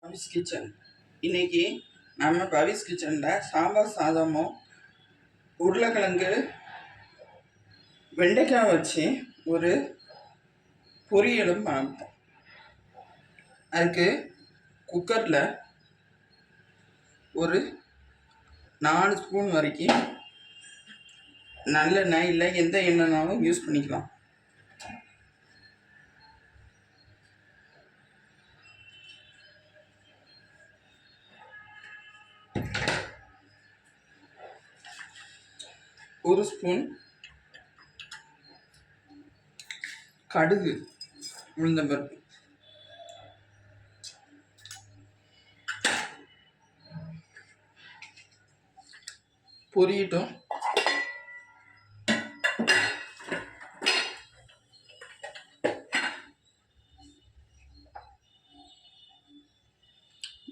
பவிஸ் kitchen. இன்னைக்கு நம்ம பவிஸ் கிச்சனில் சாம்பார் சாதமும் உருளைக்கிழங்கு வெண்டைக்காய் வச்சு ஒரு பொரியலும் பார்ப்போம். அதுக்கு குக்கரில் ஒரு 4 ஸ்பூன் வரைக்கும் நல்லெண்ணெய் இல்லை எந்த எண்ணெய்னாலும் யூஸ் பண்ணிக்கலாம். ஒரு ஸ்பூன் கடுகு உளுந்தம்பருப்பு, பொரியட்டும்.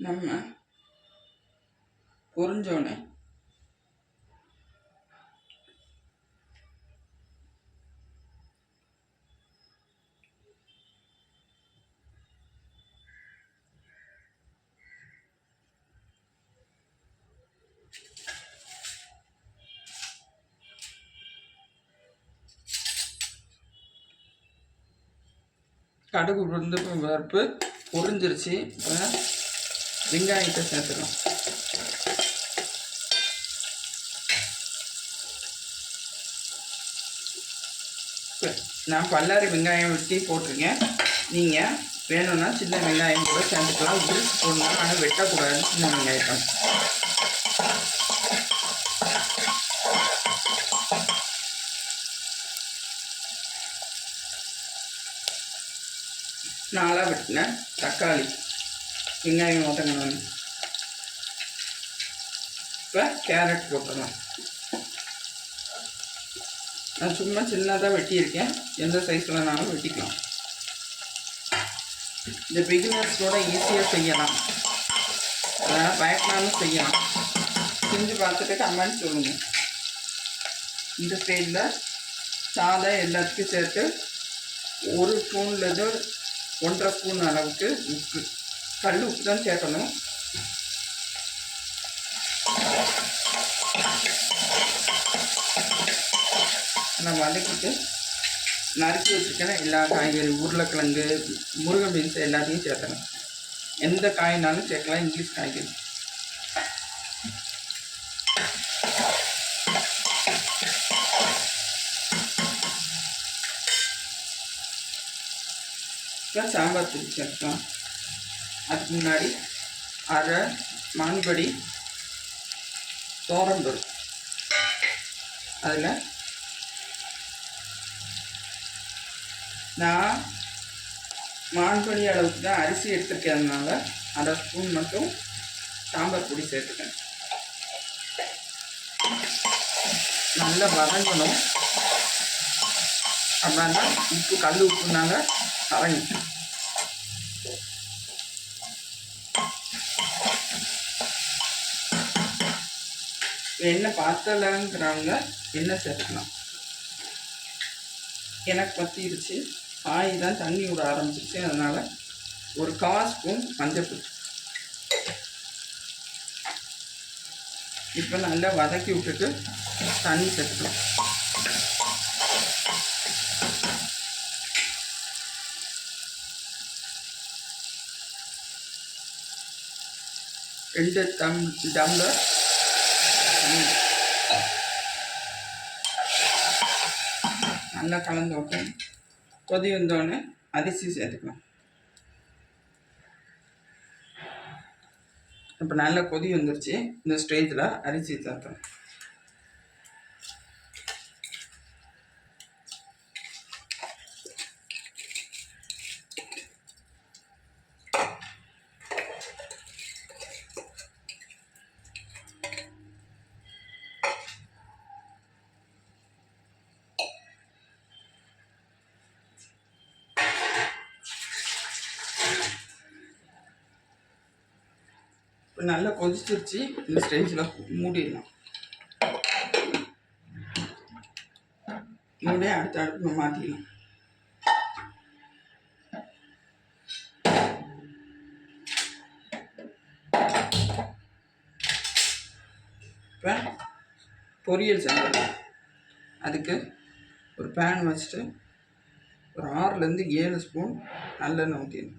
நம்ம பொரிஞ்சோடனே கடுகு உளுந்து பருப்பு பொரிஞ்சிருச்சு. வெங்காயத்தை சேர்த்துக்கலாம். நான் பல்லாரி வெங்காயம் வெட்டி போட்டிருக்கேன். நீங்கள் வேணும்னா சின்ன வெங்காயம் கூட சேர்த்துக்கலாம். உரிச்சு போடணும், ஆனால் வெட்டக்கூடாது சின்ன வெங்காயத்தை. நாளாக வெட்டின தக்காளி வெங்காயம் வதங்கணும். இப்போ கேரட் போட்டுடலாம். நான் சும்மா சின்னதாக வெட்டியிருக்கேன், எந்த சைஸ்லனாலும் வெட்டிக்கலாம். இந்த பிகினர்ஸோட ஈஸியாக செய்யலாம், அதனால் பயப்படாமல் செய்யலாம். செஞ்சு பார்த்துட்டு கமெண்ட் சொல்லுங்கள். இந்த ஸ்டேஜில் சாதம் எல்லாத்துக்கும் சேர்த்து ஒரு ஸ்பூன்லேருந்து 1.5 ஸ்பூன் அளவுக்கு உப்பு, கல் உப்பு தான் சேர்க்கணும். நான் வதக்கிட்டு நறுக்கி வச்சுக்கணும். எல்லா காய்கறி உருளைக்கிழங்கு முருங்கை பீன்ஸ் எல்லாத்தையும் சேர்த்தணும். எந்த காய்னாலும் சேர்க்கலாம், இங்கிலீஷ் காய்கறி. இப்போ சாம்பார் தூள் சேர்க்கலாம். அதுக்கு முன்னாடி அரை மான்படி தோரம்பருப்பு, அதில் நான் மான்படி அளவுக்கு தான் அரிசி எடுத்துருக்கிறதுனால 1/2 ஸ்பூன் மட்டும் சாம்பார் பொடி சேர்த்துக்கேன். நல்லா வதங்கணும், அப்படின்னா உப்பு கல் உப்புனால கரையும். எண்ணெய் பார்த்தலங்கிறவங்க எண்ணெய் சேர்த்துக்கலாம். எனக்கு பற்றிருச்சு, காய் தான் தண்ணி விட ஆரம்பிச்சிருச்சு. அதனால் ஒரு 1/4 ஸ்பூன் மஞ்சள். இப்போ நல்லா வதக்கி விட்டுட்டு தண்ணி சேர்த்துக்கலாம். ரெண்டு டம்ளர் நல்லா கலந்து வைக்கணும். கொதி வந்தோடனே அரிசி சேர்த்துக்கலாம். இப்போ நல்லா கொதி வந்துருச்சு. இந்த ஸ்டேஜில் அரிசி சேர்த்தணும். இப்போ நல்லா கொதிச்சிருச்சு. இந்த ஸ்டேஜில் மூடிடலாம். மூடி அடுத்த அடுப்பு மாற்றிடலாம். இப்போ பொரியல் செஞ்சிடலாம். அதுக்கு ஒரு பேன் வச்சுட்டு ஒரு 6லேருந்து 7 ஸ்பூன் நல்லெண்ணெய் ஊற்றிடணும்.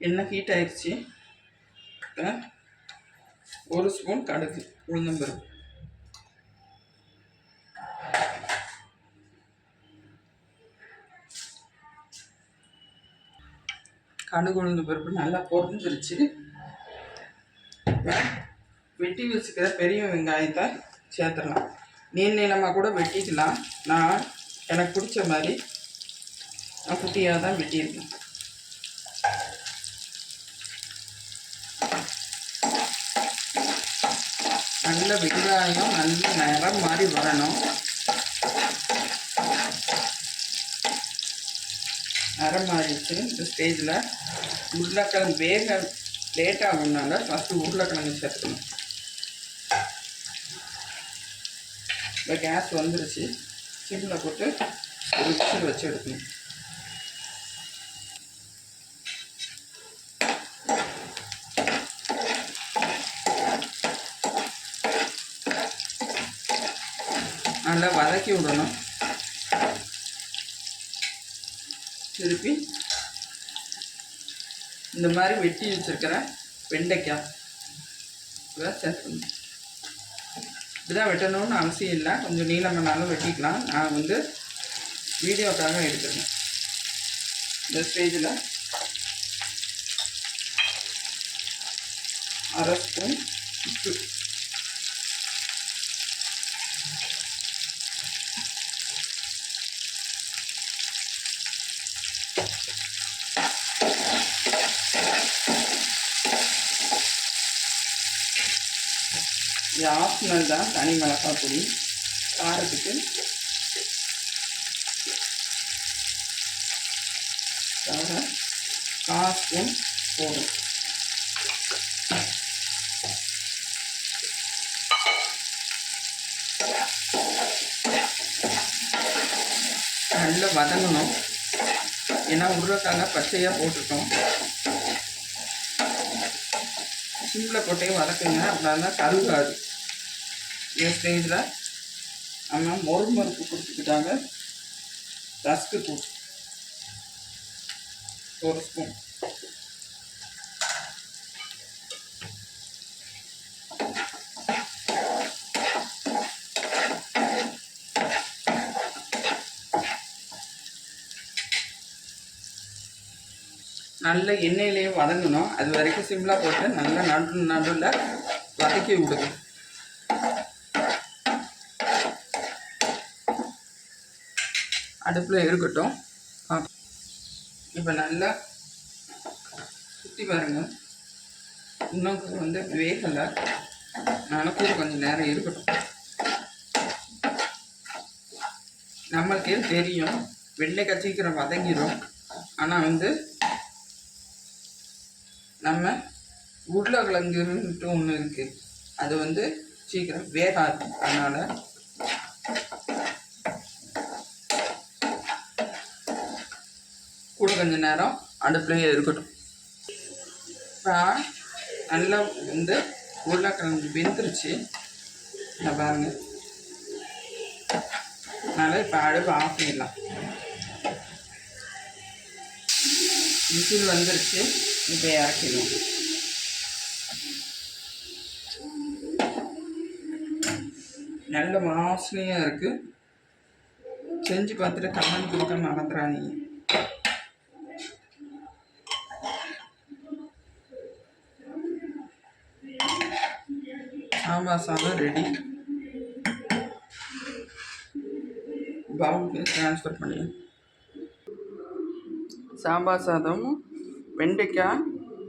எண்ணெய் ஹீட் ஆகிடுச்சு. இப்போ 1 ஸ்பூன் கடுகு உளுந்தம்பருப்பு, கடுகு உளுந்தம்பருப்பு நல்லா பொரிஞ்சிருச்சு. இப்போ வெட்டி வச்சுக்கிற பெரிய வெங்காயத்தை சேர்த்துடலாம். நீளமாக கூட வெட்டிக்கலாம். நான் எனக்கு பிடிச்ச மாதிரி நான் குட்டியாக தான் வெட்டியிருக்கேன். நல்ல வெங்காயம் நல்ல நிறம் மாதிரி வரணும். நிறம் மாறிடுச்சு. இந்த ஸ்டேஜில் உருளைக்கிழங்கு வேக லேட் ஆகுனால ஃபஸ்ட்டு உருளைக்கிழங்கு சேர்த்துக்கணும். இப்போ கேஸ் வந்துருச்சு. சிம்மில் போட்டு ஒரு விசில் வச்சு எடுக்கணும். நல்லா வதக்கி விடணும். திருப்பி இந்த மாதிரி வெட்டி வச்சுருக்கிற வெண்டைக்காய் இதெல்லாம் சேர்த்துக்கணும். இப்படிதான் வெட்டணும்னு அவசியம் இல்லை. கொஞ்சம் நீளமானாலும் வெட்டிக்கலாம். நான் வந்து வீடியோக்காக எடுத்துருக்கேன். இந்த ஸ்டேஜில் 1/2 ஸ்பூன் உப்பு, இது ஆப்ஷனல் தான். தனி மிளகாய் பொடி காரத்துக்கு 1/4 ஸ்பூன் போடும். நல்லா வதங்கணும். ஏன்னா உருளைக்கிழங்க பச்சையாக போட்டுட்டோம். சிம்மில் போட்டே வதக்குங்க. அப்படின்னா கருகாது. இந்த ஸ்டேஜில் நம்ம மொறுமறுப்பு கொடுத்துக்கிட்டாங்க ரஸ்க்கு தூள் 1 ஸ்பூன், நல்ல எண்ணெயிலேயே வதங்கணும். அது வரைக்கும் சிம்மில் போட்டு நல்லா நடுவில் வதக்கி விடுங்க. அடுப்பில் இருக்கட்டும். இப்போ நல்லா சுற்றி பாருங்க. இன்னும் வந்து வேகலை. கூட கொஞ்சம் நேரம் இருக்கட்டும். நம்மளுக்கே தெரியும் வெண்டைக்காய் சீக்கிரம் வதங்கிடும். ஆனால் வந்து நம்ம உருளைக்கிழங்குன்ட்டு ஒன்று இருக்குது. அது வந்து சீக்கிரம் வேகாது. அதனால் கூட கொஞ்சம் நேரம் அடுப்புலேயே இருக்கட்டும். இப்போ நல்லா வந்து உருளைக்கிழங்கு வெந்துருச்சு. நான் பாருங்க. அதனால் இப்போ அடுப்பு ஆஃப் பண்ணிடலாம். விசில் வந்துருச்சு. இப்போ இறக்கிடலாம். நல்ல வாசனையாக இருக்குது. செஞ்சு பார்த்துட்டு கமெண்ட் கொடுக்க மறந்துடாதீங்க. சாம்பார் சாதம் ரெடி. பவுலுக்கு ட்ரான்ஸ்ஃபர் பண்ணி சாம்பார் சாதமும் வெண்டைக்காய்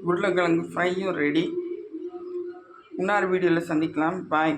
உருளைக்கிழங்கு ஃப்ரையும் ரெடி. இன்னொரு வீடியோவில் சந்திக்கலாம். பாய்.